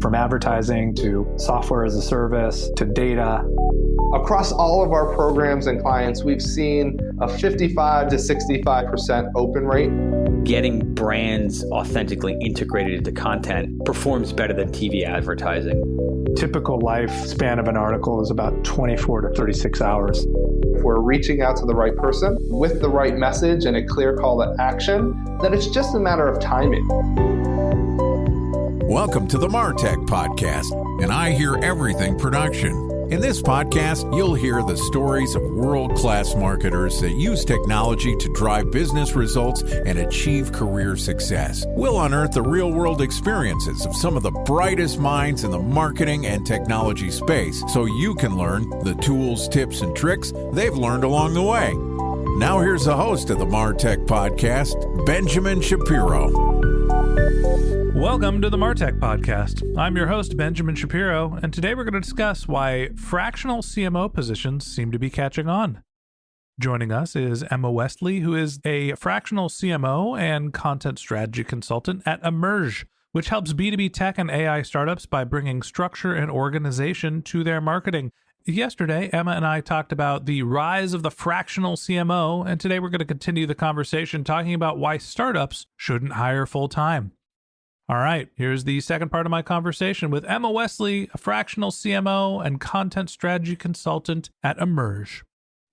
From advertising to software as a service to data. Across all of our programs and clients, we've seen a 55 to 65% open rate. Getting brands authentically integrated into content performs better than TV advertising. Typical lifespan of an article is about 24 to 36 hours. If we're reaching out to the right person with the right message and a clear call to action, then it's just a matter of timing. Welcome to the MarTech Podcast, and I Hear Everything production. In this podcast, you'll hear the stories of world-class marketers that use technology to drive business results and achieve career success. We'll unearth the real-world experiences of some of the brightest minds in the marketing and technology space so you can learn the tools, tips, and tricks they've learned along the way. Now here's the host of the MarTech Podcast, Benjamin Shapiro. Welcome to the MarTech Podcast. I'm your host, Benjamin Shapiro, and today we're going to discuss why fractional CMO positions seem to be catching on. Joining us is Emma Westley, who is a fractional CMO and content strategy consultant at Emerge, which helps B2B tech and AI startups by bringing structure and organization to their marketing. Yesterday, Emma and I talked about the rise of the fractional CMO, and today we're going to continue the conversation talking about why startups shouldn't hire full-time. All right, here's the second part of my conversation with Emma Westley, a fractional CMO and content strategy consultant at Emerge.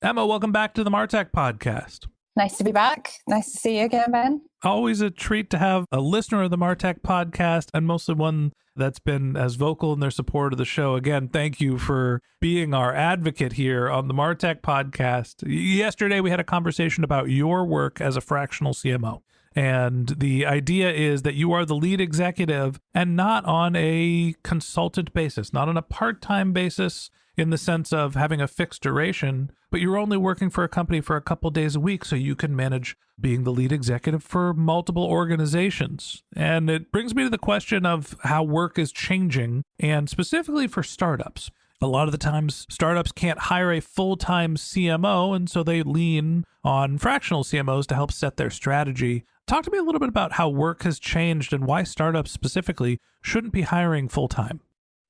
Emma, welcome back to the MarTech Podcast. Nice to be back. Nice to see you again, Ben. Always a treat to have a listener of the MarTech Podcast, and mostly one that's been as vocal in their support of the show. Again, thank you for being our advocate here on the MarTech Podcast. Yesterday, we had a conversation about your work as a fractional CMO. And the idea is that you are the lead executive and not on a consultant basis, not on a part-time basis in the sense of having a fixed duration, but you're only working for a company for a couple days a week so you can manage being the lead executive for multiple organizations. And it brings me to the question of how work is changing, and specifically for startups. A lot of the times, startups can't hire a full-time CMO, and so they lean on fractional CMOs to help set their strategy. Talk to me a little bit about how work has changed and why startups specifically shouldn't be hiring full-time.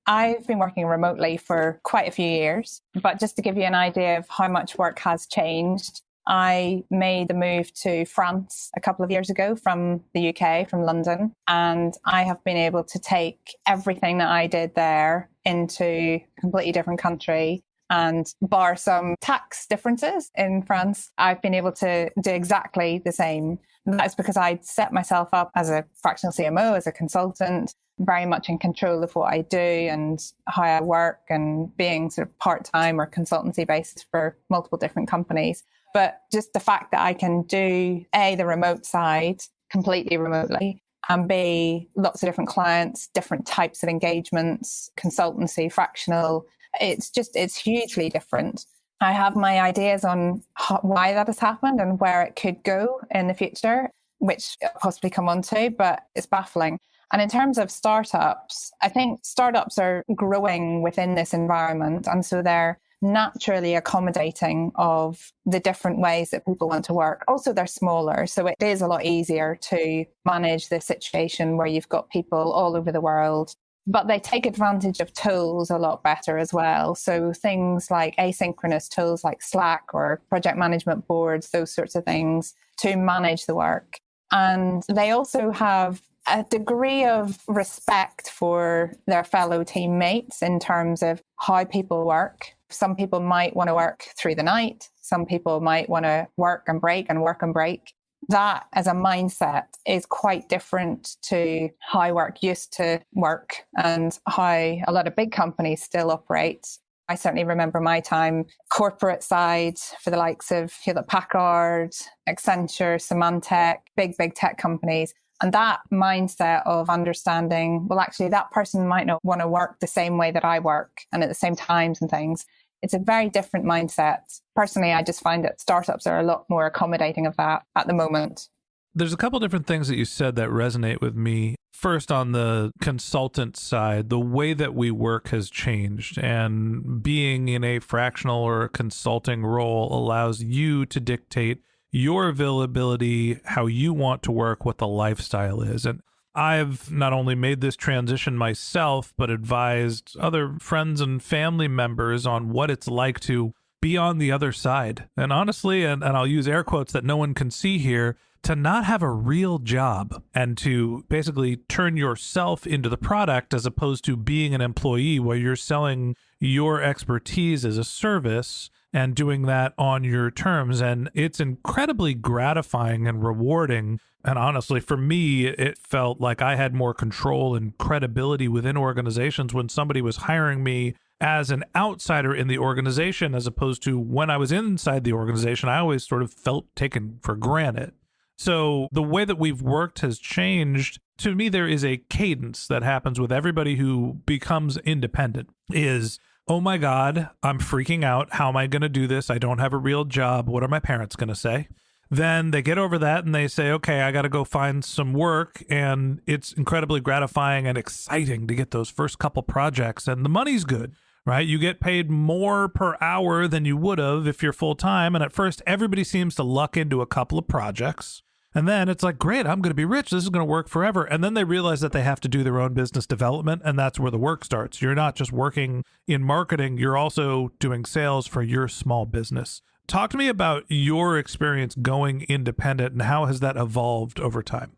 I've been working remotely for quite a few years, but just to give you an idea of how much work has changed, I made the move to France a couple of years ago from the UK, from London, and I have been able to take everything that I did there into a completely different country. And bar some tax differences in France, I've been able to do exactly the same. And that's because I set myself up as a fractional CMO, as a consultant, very much in control of what I do and how I work, and being sort of part-time or consultancy basis for multiple different companies. But just the fact that I can do A, the remote side completely remotely, and B, lots of different clients, different types of engagements, consultancy, fractional, it's hugely different. I have my ideas on why that has happened and where it could go in the future, which I'll possibly come on to, but it's baffling. And in terms of startups, I think startups are growing within this environment. And so they're naturally accommodating of the different ways that people want to work. Also, they're smaller, so it is a lot easier to manage the situation where you've got people all over the world. But they take advantage of tools a lot better as well. So things like asynchronous tools like Slack or project management boards, those sorts of things to manage the work. And they also have a degree of respect for their fellow teammates in terms of how people work. Some people might want to work through the night. Some people might want to work and break and work and break. That as a mindset is quite different to how work used to work and how a lot of big companies still operate. I certainly remember my time corporate side for the likes of Hewlett-Packard, Accenture, Symantec, big tech companies. And that mindset of understanding, well, actually, that person might not want to work the same way that I work and at the same times and things. It's a very different mindset. Personally, I just find that startups are a lot more accommodating of that at the moment. There's a couple different things that you said that resonate with me. First, on the consultant side, the way that we work has changed, and being in a fractional or a consulting role allows you to dictate your availability, how you want to work, what the lifestyle is. And I've not only made this transition myself, but advised other friends and family members on what it's like to be on the other side. And honestly, and I'll use air quotes that no one can see here, to not have a real job and to basically turn yourself into the product as opposed to being an employee where you're selling your expertise as a service and doing that on your terms. And it's incredibly gratifying and rewarding. And honestly, for me, it felt like I had more control and credibility within organizations when somebody was hiring me as an outsider in the organization, as opposed to when I was inside the organization, I always sort of felt taken for granted. So the way that we've worked has changed. To me, there is a cadence that happens with everybody who becomes independent is, oh my God, I'm freaking out. How am I going to do this? I don't have a real job. What are my parents going to say? Then they get over that and they say, okay, I got to go find some work. And it's incredibly gratifying and exciting to get those first couple projects. And the money's good, right? You get paid more per hour than you would have if you're full time. And at first, everybody seems to luck into a couple of projects. And then it's like, great, I'm going to be rich. This is going to work forever. And then they realize that they have to do their own business development. And that's where the work starts. You're not just working in marketing. You're also doing sales for your small business. Talk to me about your experience going independent and how has that evolved over time?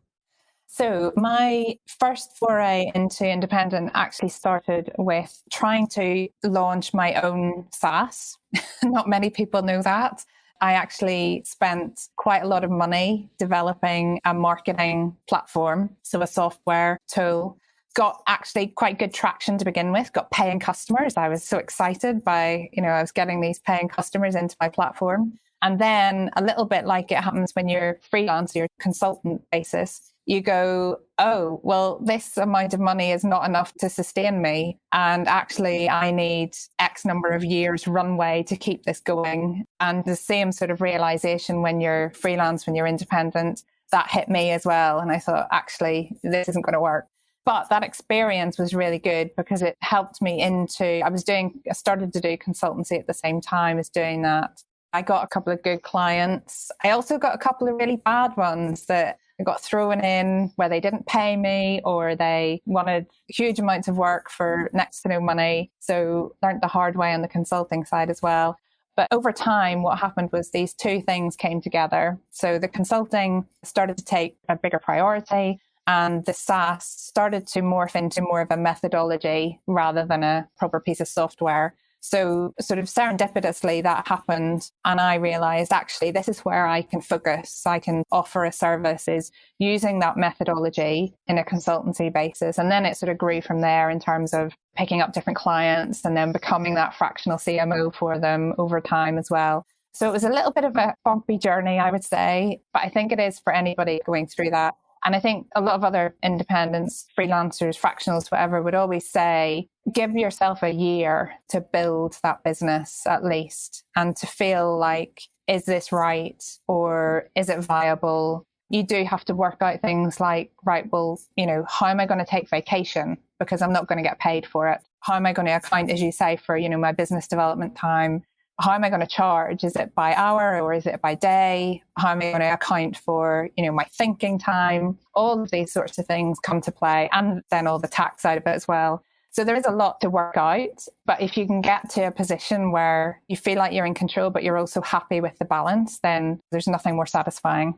So my first foray into independent actually started with trying to launch my own SaaS. Not many people know that. I actually spent quite a lot of money developing a marketing platform, so a software tool. Got actually quite good traction to begin with, got paying customers. I was so excited by, I was getting these paying customers into my platform. And then a little bit like it happens when you're freelance or consultant basis, you go, oh, well, this amount of money is not enough to sustain me. And actually, I need X number of years runway to keep this going. And the same sort of realization when you're freelance, when you're independent, that hit me as well. And I thought, actually, this isn't going to work. But that experience was really good because it helped me I started to do consultancy at the same time as doing that. I got a couple of good clients. I also got a couple of really bad ones that I got thrown in where they didn't pay me or they wanted huge amounts of work for next to no money. So learned the hard way on the consulting side as well. But over time, what happened was these two things came together. So the consulting started to take a bigger priority and the SaaS started to morph into more of a methodology rather than a proper piece of software. So sort of serendipitously that happened. And I realized, actually, this is where I can focus. I can offer a service is using that methodology in a consultancy basis. And then it sort of grew from there in terms of picking up different clients and then becoming that fractional CMO for them over time as well. So it was a little bit of a bumpy journey, I would say, but I think it is for anybody going through that. And I think a lot of other independents, freelancers, fractionals, whatever, would always say, give yourself a year to build that business at least and to feel like, is this right? Or is it viable? You do have to work out things like, right, well, how am I going to take vacation? Because I'm not going to get paid for it. How am I going to account, as you say, for, my business development time? How am I going to charge? Is it by hour or is it by day? How am I going to account for, my thinking time? All of these sorts of things come to play, and then all the tax side of it as well. So there is a lot to work out, but if you can get to a position where you feel like you're in control, but you're also happy with the balance, then there's nothing more satisfying.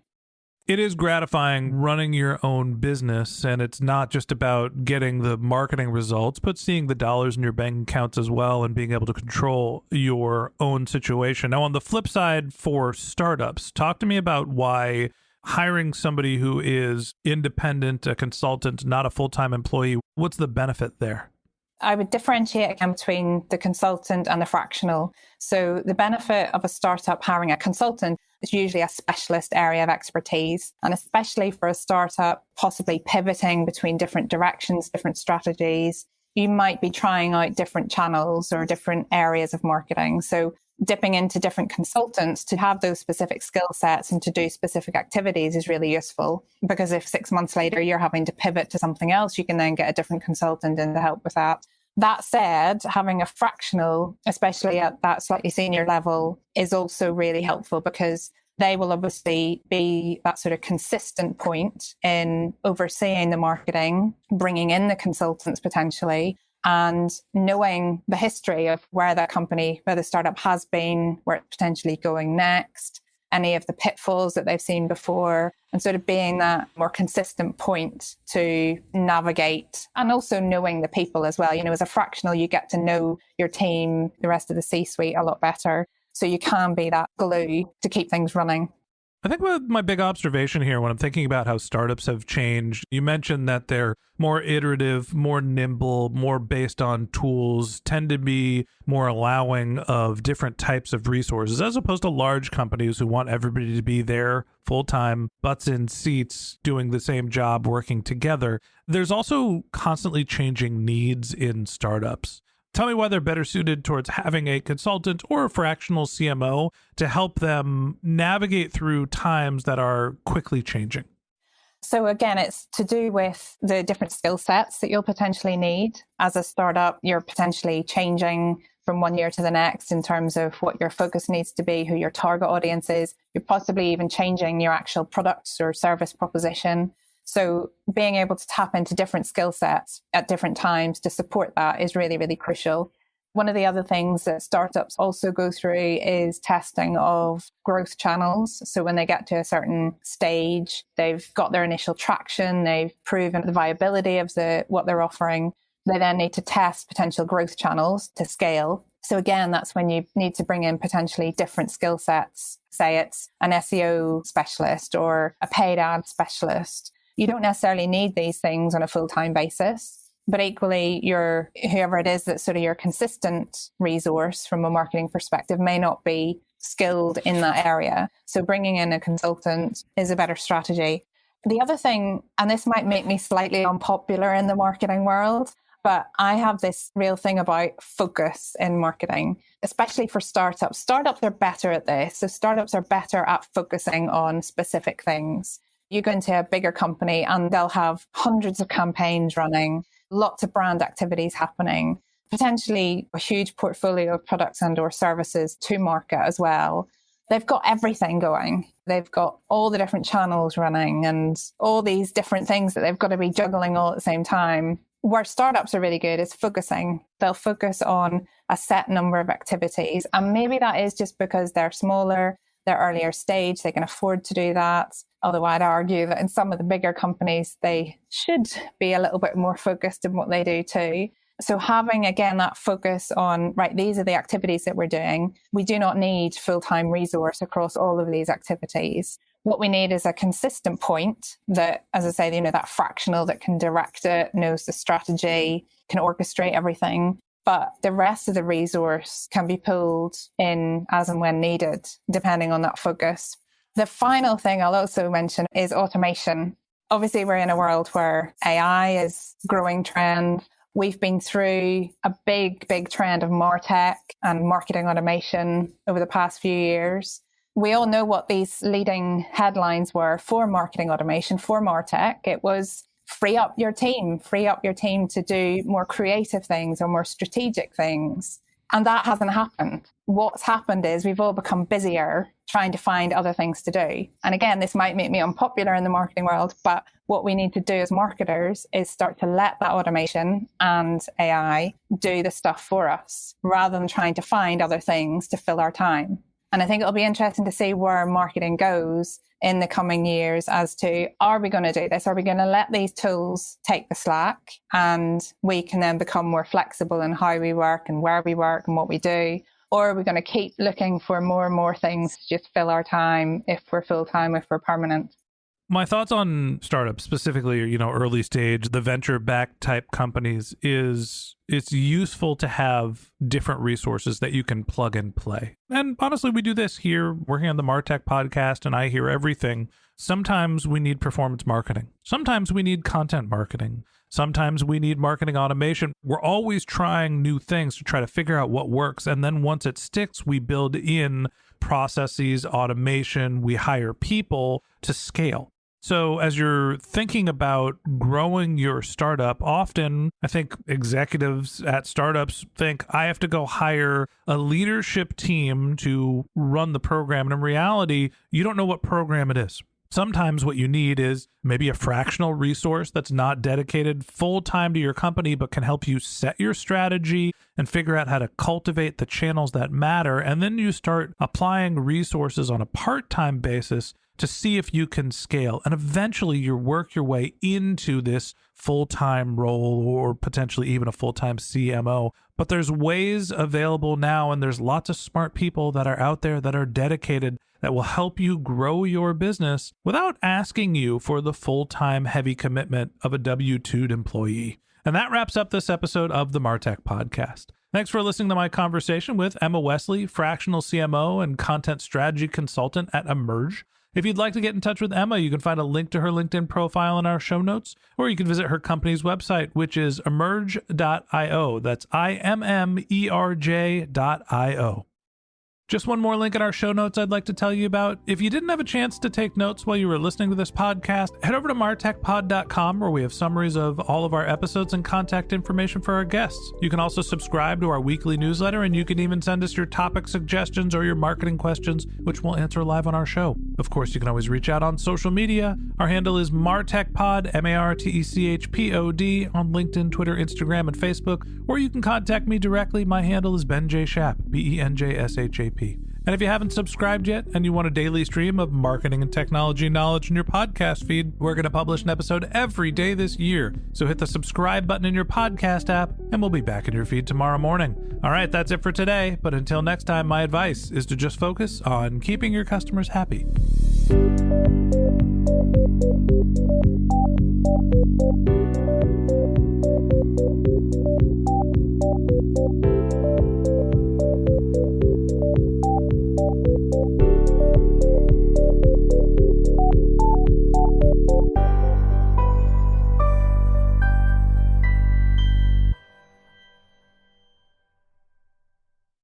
It is gratifying running your own business, and it's not just about getting the marketing results, but seeing the dollars in your bank accounts as well and being able to control your own situation. Now, on the flip side for startups, talk to me about why hiring somebody who is independent, a consultant, not a full-time employee, what's the benefit there? I would differentiate again between the consultant and the fractional. So the benefit of a startup hiring a consultant is usually a specialist area of expertise. And especially for a startup, possibly pivoting between different directions, different strategies, you might be trying out different channels or different areas of marketing. So dipping into different consultants to have those specific skill sets and to do specific activities is really useful, because if 6 months later you're having to pivot to something else, you can then get a different consultant in to help with that. That said, having a fractional, especially at that slightly senior level, is also really helpful because They will obviously be that sort of consistent point in overseeing the marketing, bringing in the consultants potentially, and knowing the history of where that company, where the startup has been, where it's potentially going next, any of the pitfalls that they've seen before, and sort of being that more consistent point to navigate, and also knowing the people as well. You know, as a fractional, you get to know your team, the rest of the C-suite a lot better. So you can be that glue to keep things running. I think my big observation here when I'm thinking about how startups have changed, you mentioned that they're more iterative, more nimble, more based on tools, tend to be more allowing of different types of resources, as opposed to large companies who want everybody to be there full-time, butts in seats, doing the same job, working together. There's also constantly changing needs in startups. Tell me why they're better suited towards having a consultant or a fractional CMO to help them navigate through times that are quickly changing. So again, it's to do with the different skill sets that you'll potentially need. As a startup, you're potentially changing from one year to the next in terms of what your focus needs to be, who your target audience is. You're possibly even changing your actual products or service proposition. So being able to tap into different skill sets at different times to support that is really, really crucial. One of the other things that startups also go through is testing of growth channels. So when they get to a certain stage, they've got their initial traction, they've proven the viability of what they're offering. They then need to test potential growth channels to scale. So again, that's when you need to bring in potentially different skill sets. Say it's an SEO specialist or a paid ad specialist. You don't necessarily need these things on a full-time basis, but equally whoever it is that's sort of your consistent resource from a marketing perspective may not be skilled in that area. So bringing in a consultant is a better strategy. The other thing, and this might make me slightly unpopular in the marketing world, but I have this real thing about focus in marketing, especially for startups. Startups are better at this. So startups are better at focusing on specific things. You go into a bigger company and they'll have hundreds of campaigns running, lots of brand activities happening, potentially a huge portfolio of products and or services to market as well. They've got everything going. They've got all the different channels running and all these different things that they've got to be juggling all at the same time. Where startups are really good is focusing. They'll focus on a set number of activities. And maybe that is just because they're smaller, they're earlier stage, they can afford to do that. Although I'd argue that in some of the bigger companies, they should be a little bit more focused in what they do too. So having, again, that focus on, right, these are the activities that we're doing. We do not need full-time resource across all of these activities. What we need is a consistent point that, as I say, that fractional that can direct it, knows the strategy, can orchestrate everything. But the rest of the resource can be pulled in as and when needed, depending on that focus. The final thing I'll also mention is automation. Obviously, we're in a world where AI is a growing trend. We've been through a big trend of MarTech and marketing automation over the past few years. We all know what these leading headlines were for marketing automation, for MarTech. It was free up your team to do more creative things or more strategic things. And that hasn't happened. What's happened is we've all become busier trying to find other things to do. And again, this might make me unpopular in the marketing world, but what we need to do as marketers is start to let that automation and AI do the stuff for us rather than trying to find other things to fill our time. And I think it'll be interesting to see where marketing goes in the coming years as to, are we going to do this? Are we going to let these tools take the slack and we can then become more flexible in how we work and where we work and what we do? Or are we going to keep looking for more and more things to just fill our time if we're full-time, if we're permanent? My thoughts on startups, specifically, early stage, the venture-backed type companies, is it's useful to have different resources that you can plug and play. And honestly, we do this here working on the MarTech podcast, and I hear everything. Sometimes we need performance marketing. Sometimes we need content marketing. Sometimes we need marketing automation. We're always trying new things to try to figure out what works. And then once it sticks, we build in processes, automation, we hire people to scale. So as you're thinking about growing your startup, often I think executives at startups think I have to go hire a leadership team to run the program. And in reality, you don't know what program it is. Sometimes what you need is maybe a fractional resource that's not dedicated full-time to your company, but can help you set your strategy and figure out how to cultivate the channels that matter. And then you start applying resources on a part-time basis to see if you can scale. And eventually you work your way into this full-time role or potentially even a full-time CMO. But there's ways available now, and there's lots of smart people that are out there that are dedicated that will help you grow your business without asking you for the full-time heavy commitment of a W-2'd employee. And that wraps up this episode of the Martech Podcast. Thanks for listening to my conversation with Emma Westley, Fractional CMO and Content Strategy Consultant at Emerge. If you'd like to get in touch with Emma, you can find a link to her LinkedIn profile in our show notes, or you can visit her company's website, which is emerge.io. That's IMMERJ.io. Just one more link in our show notes I'd like to tell you about. If you didn't have a chance to take notes while you were listening to this podcast, head over to martechpod.com, where we have summaries of all of our episodes and contact information for our guests. You can also subscribe to our weekly newsletter, and you can even send us your topic suggestions or your marketing questions, which we'll answer live on our show. Of course, you can always reach out on social media. Our handle is martechpod, MARTECHPOD, on LinkedIn, Twitter, Instagram, and Facebook, or you can contact me directly. My handle is Ben J. Shap, BENJSHAP. And if you haven't subscribed yet and you want a daily stream of marketing and technology knowledge in your podcast feed, we're going to publish an episode every day this year. So hit the subscribe button in your podcast app and we'll be back in your feed tomorrow morning. All right, that's it for today. But until next time, my advice is to just focus on keeping your customers happy.